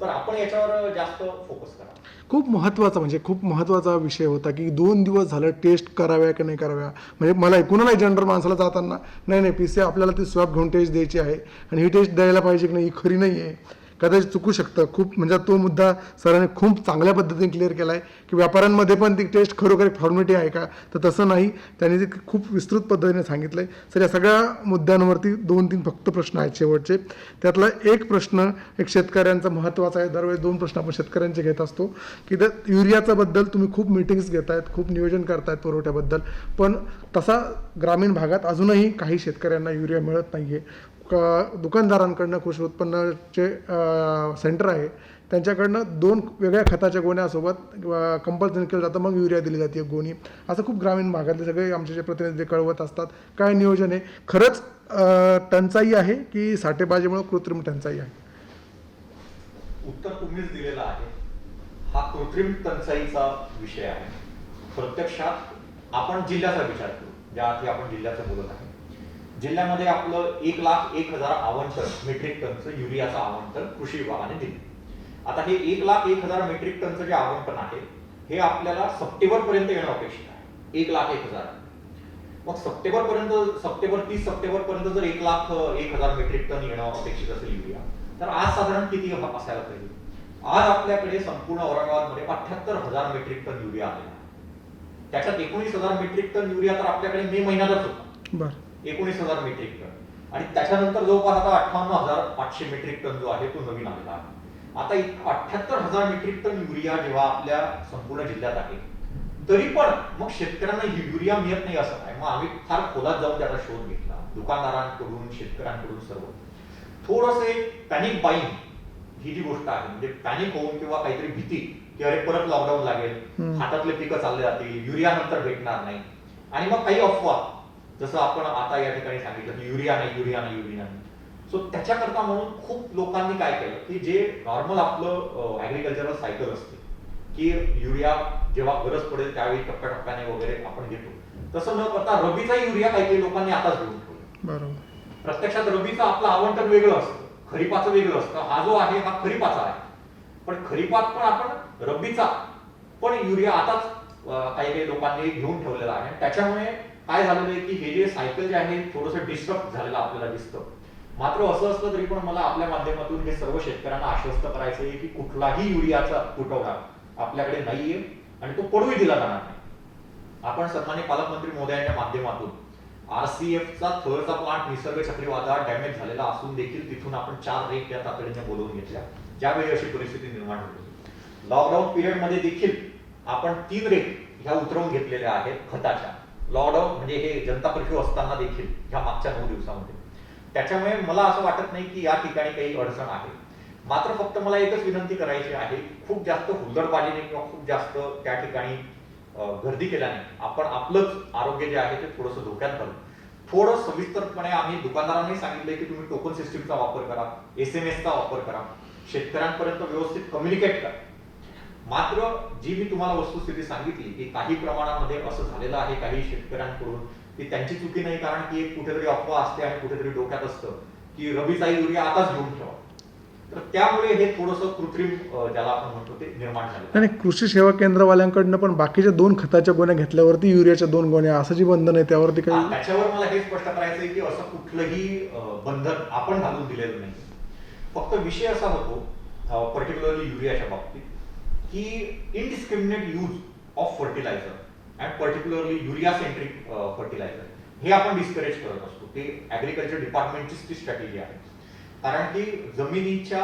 तर आपण याच्यावर जास्त फोकस करा. खूप महत्त्वाचा विषय होता की 2 दिवस झालं टेस्ट कराव्या की नाही कराव्या. म्हणजे मला कुणालाही जनरल माणसाला जाताना नाही PCR आपल्याला ती स्वॅब घेऊन टेस्ट द्यायची आहे आणि ही टेस्ट द्यायला पाहिजे की नाही ही खरी नाही आहे, कदाचित चुकू शकतं. खूप म्हणजे तो मुद्दा सरांनी खूप चांगल्या पद्धतीने क्लिअर केला आहे की व्यापाऱ्यांमध्ये पण ती टेस्ट खरोखर फॉर्मॅलिटी आहे का, तर तसं नाही. त्यांनी ते खूप विस्तृत पद्धतीने सांगितलं आहे. सर या सगळ्या मुद्द्यांवरती 2-3 फक्त प्रश्न आहेत शेवटचे. त्यातला एक प्रश्न एक शेतकऱ्यांचा महत्त्वाचा आहे. दरवेळी 2 प्रश्न आपण शेतकऱ्यांचे घेत असतो की युरियाचा बद्दल तुम्ही खूप मीटिंग्स घेतायत, खूप नियोजन करतायत पुरवठ्याबद्दल, पण तसा ग्रामीण भागात अजूनही काही शेतकऱ्यांना युरिया मिळत नाही आहे. दुकानदारांकडनं कृषी उत्पन्नाचे सेंटर आहे त्यांच्याकडनं 2 वेगळ्या खताच्या गोण्यासोबत कंपल्सरी केलं जातं, मग युरिया दिली जाते गोणी. असं खूप ग्रामीण भागातले सगळे आमचे जे प्रतिनिधी कळवत असतात. काय नियोजन आहे? खरंच टंचाई आहे की साठेबाजीमुळे कृत्रिम टंचाई आहे? उत्तर तुम्हीच दिलेलं आहे. हा कृत्रिम टंचाईचा विषय आहे. प्रत्यक्षात आपण जिल्ह्याचा विचार करू, ज्या अर्थी आपण जिल्ह्याचं बोलत आहे. जिल्ह्यामध्ये आपलं 1,01,000 आवंटन मेट्रिक टनचं युरियाचं आवंटन कृषी विभागाने दिले. आता हे 1,01,000 मेट्रिक टनचं जे आवंटन आहे हे आपल्याला सप्टेंबर पर्यंत येणं अपेक्षित आहे. 1,01,000. मग सप्टेंबर 30 सप्टेंबर पर्यंत जर 1,01,000 मेट्रिक टन येणं अपेक्षित असेल युरिया, तर आज साधारण किती असायला पाहिजे? आज आपल्याकडे संपूर्ण औरंगाबादमध्ये 78,000 मेट्रिक टन युरिया आलेला आहे. त्याच्यात 19,000 मेट्रिक टन युरिया तर आपल्याकडे मे महिन्यातच होता. 19,000 मेट्रिक टन आणि त्याच्यानंतर जवळपास आता 58,500 मेट्रिक टन जो आहे तो नवीन आलेला आहे. आता 78,000 मेट्रिक टन युरिया जेव्हा आपल्या संपूर्ण जिल्ह्यात आहे तरी पण मग शेतकऱ्यांना युरिया मिळत नाही असं काय? मग आम्ही फार खोलात जाऊन त्याचा शोध घेतला दुकानदारांकडून शेतकऱ्यांकडून सर्व. थोडंसं एक पॅनिक बाईंग ही जी गोष्ट आहे, म्हणजे पॅनिक होऊन किंवा काहीतरी भीती की अरे परत लॉकडाऊन लागेल, हातातले पिकं चालले जातील, युरिया नंतर भेटणार नाही, आणि मग काही अफवा, जसं आपण आता या ठिकाणी सांगितलं की युरिया नाही, युरिया नाही, युरिया नाही. सो त्याच्याकरता म्हणून खूप लोकांनी काय केलं की जे नॉर्मल आपलं ऍग्रिकल्चरल सायकल असते की युरिया जेव्हा गरज पडेल त्यावेळी टप्प्याटप्प्याने वगैरे आपण घेतो, तसं न करता रबीचा युरिया काही काही लोकांनी आताच घेऊन ठेवला. बरोबर. प्रत्यक्षात रबीचं आपलं आवंटन वेगळं असतं, खरीपाचं वेगळं असतं. हा जो आहे हा खरीपाचा आहे, पण खरीपात पण आपण रब्बीचा पण युरिया आताच काही काही लोकांनी घेऊन ठेवलेला आहे. त्याच्यामुळे काय झालेलं आहे की हे जे सायकल जे आहे थोडंसं डिस्टर्ब झालेलं आपल्याला दिसतं. मात्र असं असलं तरी पण मला आपल्या माध्यमातून हे सर्व शेतकऱ्यांना आश्वस्त करायचं आहे की कुठलाही युरियाचा तुटवडा आपल्याकडे नाहीये आणि तो पडूही दिला जाणार नाही. आपण सन्माननीय पालकमंत्री महोदयांच्या माध्यमातून आरसीएफचा थरचा प्लांट निसर्ग चक्रीवादळात डॅमेज झालेला असून देखील तिथून आपण 4 रेक या तातडीने बोलवून घेतल्या ज्यावेळी अशी परिस्थिती निर्माण होती. लॉकडाऊन पिरियड मध्ये देखील आपण 3 रेक ह्या उतरवून घेतलेल्या आहेत खताच्या. लॉकडाऊन म्हणजे हे जनता कर्फ्यू असताना देखील ह्या मागच्या 9 दिवसामध्ये. त्याच्यामुळे मला असं वाटत नाही की या ठिकाणी काही अडचण आहे. मात्र फक्त मला एकच विनंती करायची आहे, खूप जास्त हुल्लडबाजीने किंवा खूप जास्त त्या ठिकाणी गर्दी केल्याने आपण आपलंच आरोग्य जे आहे ते थोडंसं धोक्यात घालू. थोडं सविस्तरपणे आम्ही दुकानदारांनी सांगितलंय की तुम्ही टोकन सिस्टीमचा वापर करा, SMS चा वापर करा, शेतकऱ्यांपर्यंत व्यवस्थित कम्युनिकेट करा. मात्र जी मी तुम्हाला वस्तुस्थिती सांगितली की काही प्रमाणामध्ये असं झालेलं आहे काही शेतकऱ्यांकडून की त्यांची चुकी नाही, कारण की एक कुठेतरी अफवा असते आणि कुठेतरी डोक्यात असतं की रबीचा युरिया आताच घेऊन ठेवा. तर त्यामुळे हे थोडंसं कृत्रिम ज्याला आपण म्हणतो ते निर्माण झालं. आणि कृषी सेवा केंद्रवाल्यांकडनं पण बाकीच्या 2 खताच्या गोण्या घेतल्यावरती युरियाच्या 2 गोण्या असं जी बंधन आहे त्यावरती काही त्याच्यावर मला हे स्पष्ट करायचंय की असं कुठलंही बंधन आपण घालून दिलेलं नाही. फक्त विषय असा होतो पर्टिक्युलरली युरियाच्या बाबतीत की indiscriminate use of fertiliser and particularly urea centric fertiliser हे आपण डिस्करेज करत असतो. ते ऍग्रिकल्चर डिपार्टमेंटचीच ती स्ट्रॅटेजी आहे, कारण की जमिनीच्या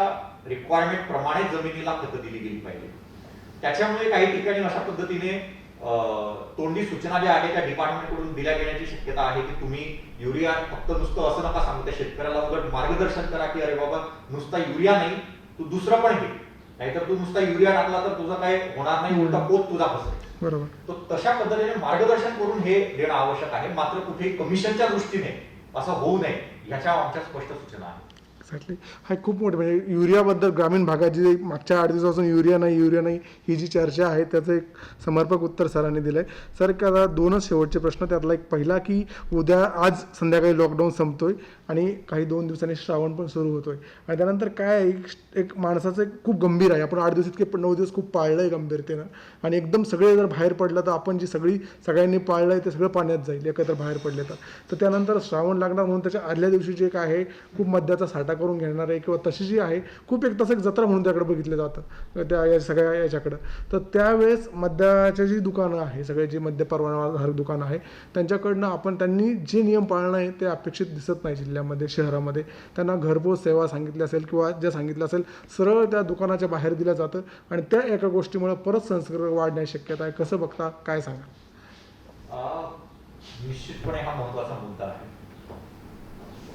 रिक्वायरमेंट प्रमाणे जमिनीला खतं दिली गेली पाहिजे. त्याच्यामुळे काही ठिकाणी अशा पद्धतीने तोंडी सूचना ज्या आहेत त्या डिपार्टमेंट कडून दिल्या गेल्याची शक्यता आहे की तुम्ही युरिया फक्त नुसतं असं नका सांगू, त्या शेतकऱ्याला उलट मार्गदर्शन करा की अरे बाबा नुसता युरिया नाही, तू दुसरं पण घे, नाहीतर तू नुसता युरिया टाकला तर तुझं काय होणार नाही, उलटा पोत तुझा फसेल. बरोबर. तो तशा पद्धतीने मार्गदर्शन करून हे देणं आवश्यक आहे. मात्र कुठेही कमिशनच्या दृष्टीने असं होऊ नये ह्याच्या आमच्या स्पष्ट सूचना आहेत. एक्झॅक्टली. हा खूप मोठे म्हणजे युरियाबद्दल ग्रामीण भागात जी मागच्या 8 दिवसापासून युरिया नाही ही जी चर्चा आहे त्याचं एक समर्पक उत्तर सरांनी दिलं आहे. सर आता 2च शेवटचे प्रश्न. त्यातला एक पहिला की आज संध्याकाळी लॉकडाऊन संपतोय आणि काही 2 दिवसांनी श्रावण पण सुरू होतोय आणि त्यानंतर काय एक माणसाचं खूप गंभीर आहे. आपण 8 दिवस इतके 9 दिवस खूप पाळलं आहे गंभीरतेनं आणि एकदम सगळे जर बाहेर पडलं तर आपण जी सगळ्यांनी पाळलं आहे ते सगळं पाण्यात जाईल एकत्र बाहेर पडले तर त्यानंतर श्रावण लागणार म्हणून त्याच्या आदल्या दिवशी जे काय आहे खूप मद्याचा साठा करून घेणार आहे किंवा तशी जी आहे खूप एक तसं एक जत्रा म्हणून त्याकडे बघितलं जातं त्या या सगळ्या याच्याकडं. तर त्यावेळेस मद्याच्या जी दुकानं आहे सगळे जे मद्य परवानाधारक दुकानं आहे त्यांच्याकडनं त्यांनी जे नियम पाळणं आहे ते अपेक्षित दिसत नाही जिल्ह्यामध्ये शहरामध्ये. त्यांना घरपोच सेवा सांगितली असेल किंवा जे सांगितलं असेल सरळ त्या दुकानाच्या बाहेर दिलं जातं आणि त्या एका गोष्टीमुळे परत संसर्ग वाढण्याची शक्यता आहे. कसं बघता, काय सांगा? निश्चितपणे हा महत्वाचा मुद्दा आहे.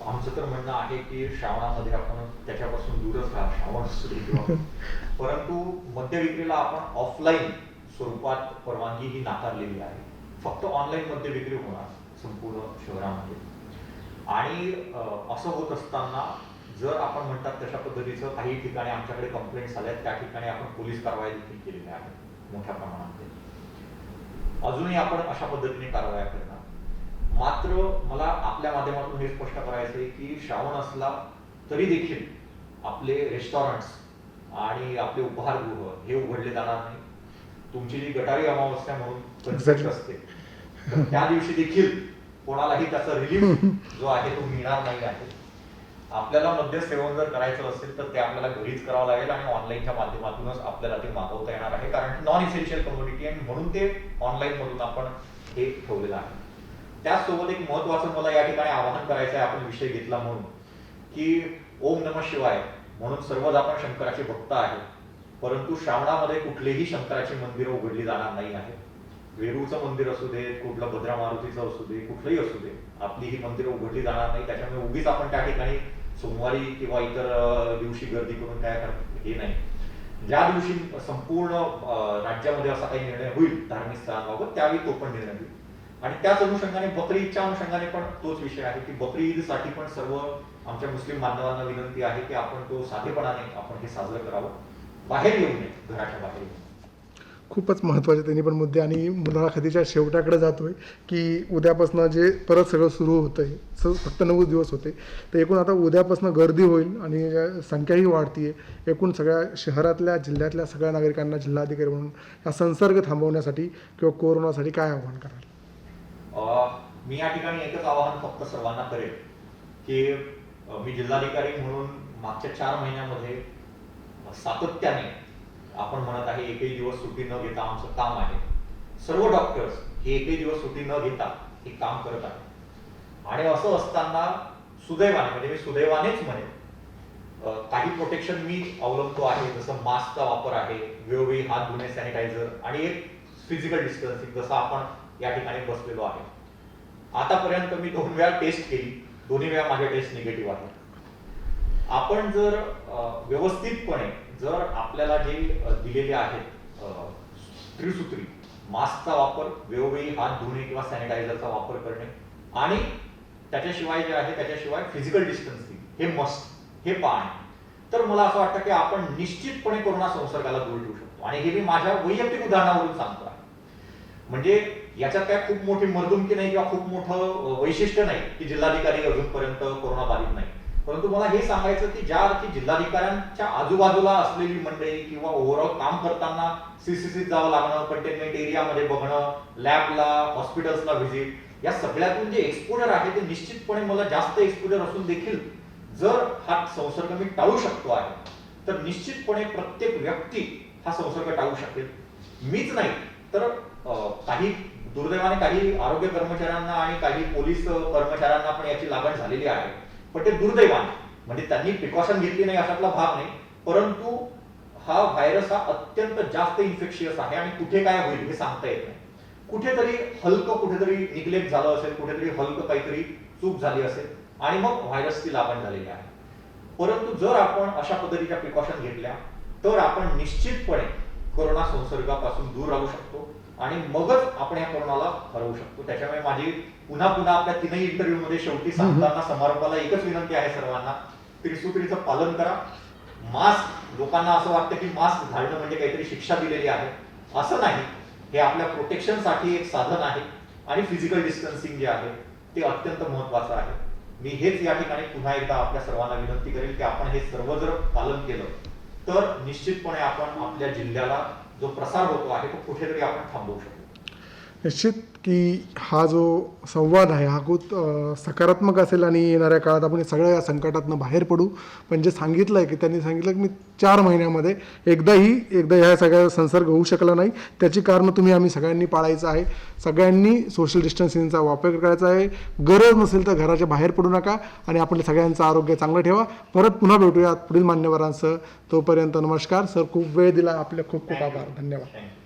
आमचं तर म्हणणं आहे की श्रावणामध्ये आपण त्याच्यापासून दूरच राहा, श्रावण असू दे परंतु मद्य विक्रीला आपण ऑफलाईन स्वरूपात परवानगी ही नाकारलेली आहे. फक्त ऑनलाईन मद्य विक्री होणार संपूर्ण शहरामध्ये. आणि असं होत असताना जर आपण म्हणतात तशा पद्धतीचं काही ठिकाणी आमच्याकडे कंप्लेंट्स आल्या त्या ठिकाणी आपण पोलीस कारवाई देखील केलेल्या आहेत मोठ्या प्रमाणामध्ये. अजूनही आपण अशा पद्धतीने कारवाया करणार. मात्र मला आपल्या माध्यमातून हे स्पष्ट करायचं आहे की श्रावण असला तरी देखील आपले रेस्टॉरंट्स आणि आपले उपहारगृह हे उघडले जाणार नाही. तुमची जी गटारी अमावस्या म्हणून कन्सेप्ट असते त्या दिवशी देखील कोणालाही त्याचा रिलीफ जो आहे तो मिळणार नाही आहे. आपल्याला मद्य सेवन जर करायचं असेल तर ते आपल्याला घरीच करावं लागेल आणि ऑनलाईनच्या माध्यमातूनच आपल्याला ते मागवता येणार आहे, कारण नॉन इसेन्शियल कम्युनिटी आहे म्हणून ते ऑनलाईन मधून आपण हे ठेवलेलं आहे. त्याचसोबत एक महत्वाचं मला या ठिकाणी आवाहन करायचं आहे, आपण विषय घेतला म्हणून, की ओम नमः शिवाय म्हणून सर्वच आपण शंकराचे भक्त आहे, परंतु श्रावणामध्ये कुठलेही शंकराची मंदिरं उघडली जाणार नाही आहे. वेरूळचं मंदिर असू दे, कुठलं भद्रा मारुतीचं असू दे, कुठलंही असू दे, आपली ही मंदिरं उघडली जाणार नाही. त्याच्यामुळे उगीच आपण त्या ठिकाणी सोमवारी किंवा इतर दिवशी गर्दी करून काय हे नाही. ज्या दिवशी संपूर्ण राज्यामध्ये असा काही निर्णय होईल धार्मिक स्थळांबाबत त्यावेळी तो पण निर्णय होईल. आणि त्याच अनुषंगाने बकरी ईदच्या अनुषंगाने पण तोच विषय आहे की बकरी ईदसाठी पण सर्व आमच्या मुस्लिम बांधवांना विनंती आहे की आपण तो साधेपणाने आपण हे साजरं करावं, बाहेर येऊ नये, घराच्या बाहेर येऊ नये. खूपच महत्त्वाचे त्यांनी पण मुद्दे. आणि मुलाखतीच्या शेवटाकडे जातोय की उद्यापासून जे परत सगळं सुरू होतं आहे, फक्त 9 दिवस होते, तर एकूण आता उद्यापासून गर्दी होईल आणि संख्याही वाढती आहे. एकूण सगळ्या शहरातल्या जिल्ह्यातल्या सगळ्या नागरिकांना जिल्हाधिकारी म्हणून हा संसर्ग थांबवण्यासाठी किंवा कोरोनासाठी काय आव्हान कराल? मी या ठिकाणी एकच आवाहन फक्त सर्वांना करेल की मी जिल्हाधिकारी म्हणून मागच्या 4 महिन्यामध्ये सातत्याने आपण म्हणत आहे एकही दिवस सुट्टी न घेता आमचं काम आहे. सर्व डॉक्टर्स हे एकही दिवस सुट्टी न घेता हे काम करत आहेत. आणि असं असताना सुदैवाने, म्हणजे मी सुदैवानेच म्हणेन, काही प्रोटेक्शन मी अवलंबतो आहे, जसं मास्कचा वापर आहे, वेळोवेळी हात धुणे, सॅनिटायझर आणि एक फिजिकल डिस्टन्सिंग, जसं आपण या ठिकाणी बसलेलो आहे. आतापर्यंत मी 2 वेळा टेस्ट केली, दोन्ही वेळा माझे टेस्ट निगेटिव्ह आहे. आपण जर व्यवस्थितपणे जर आपल्याला जे दिलेले आहेत त्रिसूत्री, मास्कचा वापर, वेळोवेळी हात धुणे किंवा सॅनिटायझरचा वापर करणे आणि त्याच्याशिवाय जे आहे त्याच्याशिवाय फिजिकल डिस्टन्सिंग हे मस्ट, हे पाळणे, तर मला असं वाटतं की आपण निश्चितपणे कोरोना संसर्गाला दूर ठेवू शकतो. आणि हे मी माझ्या वैयक्तिक उदाहरणावरून सांगतो आहे. म्हणजे याच्यात काय खूप मोठी मर्दुमकी नाही किंवा खूप मोठं वैशिष्ट्य नाही की जिल्हाधिकारी अजूनपर्यंत कोरोना बाधित नाही. परंतु मला हे सांगायचं की ज्या अर्थी जिल्हाधिकाऱ्यांच्या आजूबाजूला असलेली मंडळी किंवा ओव्हरऑल काम करताना सीसीसीत जावं लागणं, कंटेनमेंट एरियामध्ये बघणं, लॅबला, हॉस्पिटल्सला व्हिजिट, या सगळ्यातून जे एक्सपोजर आहे ते निश्चितपणे मला जास्त एक्सपोजर असून देखील जर हा संसर्ग मी टाळू शकतो आहे तर निश्चितपणे प्रत्येक व्यक्ती हा संसर्ग टाळू शकेल. मीच नाही तर काही दुर्दैवाने काही आरोग्य कर्मचाऱ्यांना आणि काही पोलीस कर्मचाऱ्यांना पण याची लागण झालेली आहे. पण ते दुर्दैवाने, म्हणजे त्यांनी प्रिकॉशन घेतली नाही अशातला भाग नाही, परंतु हा व्हायरस हा अत्यंत जास्त इन्फेक्शियस आहे आणि कुठे काय होईल हे सांगता येत नाही. कुठेतरी हलकं, कुठेतरी निग्लेक्ट झालं असेल, कुठेतरी हलकं काहीतरी चूक झाली असेल आणि मग व्हायरसची लागण झालेली आहे. परंतु जर आपण अशा पद्धतीच्या प्रिकॉशन घेतल्या तर आपण निश्चितपणे कोरोना संसर्गापासून दूर राहू शकतो आणि मगच आपण या कोरोनाला हरवू शकतो. त्याच्यामुळे माझी पुन्हा आपल्या 3ही इंटरव्ह्यूमध्ये शेवटी सांगताना समारोपाला एकच विनंती आहे सर्वांना, त्रिसूत्रीचं पालन करा. मास्क, लोकांना असं वाटतं की मास्क घालणं म्हणजे काहीतरी शिक्षा दिलेली आहे, असं नाही. हे आपल्या प्रोटेक्शनसाठी एक साधन आहे आणि फिजिकल डिस्टन्सिंग जे आहे ते अत्यंत महत्वाचं आहे. मी हेच या ठिकाणी पुन्हा एकदा आपल्या सर्वांना विनंती करेल की आपण हे सर्व जर पालन केलं तर निश्चितपणे आपण आपल्या जिल्ह्याला जो प्रसार होतो आहे तो कुठेतरी आपण थांबवू शकतो. निश्चित की हा जो संवाद आहे हा खूप सकारात्मक असेल आणि येणाऱ्या काळात आपण सगळ्या या संकटातनं बाहेर पडू. पण जे सांगितलं आहे की त्यांनी सांगितलं की मी 4 महिन्यामध्ये एकदा ह्या सगळ्या संसर्ग होऊ शकला नाही, त्याची कारणं आम्ही सगळ्यांनी पाळायचं आहे. सगळ्यांनी सोशल डिस्टन्सिंगचा वापर करायचा आहे. गरज नसेल तर घराच्या बाहेर पडू नका आणि आपल्या सगळ्यांचं आरोग्य चांगलं ठेवा. परत पुन्हा भेटूया पुढील मान्यवरांसह. तोपर्यंत नमस्कार सर, खूप वेळ दिला, आपले खूप खूप आभार, धन्यवाद.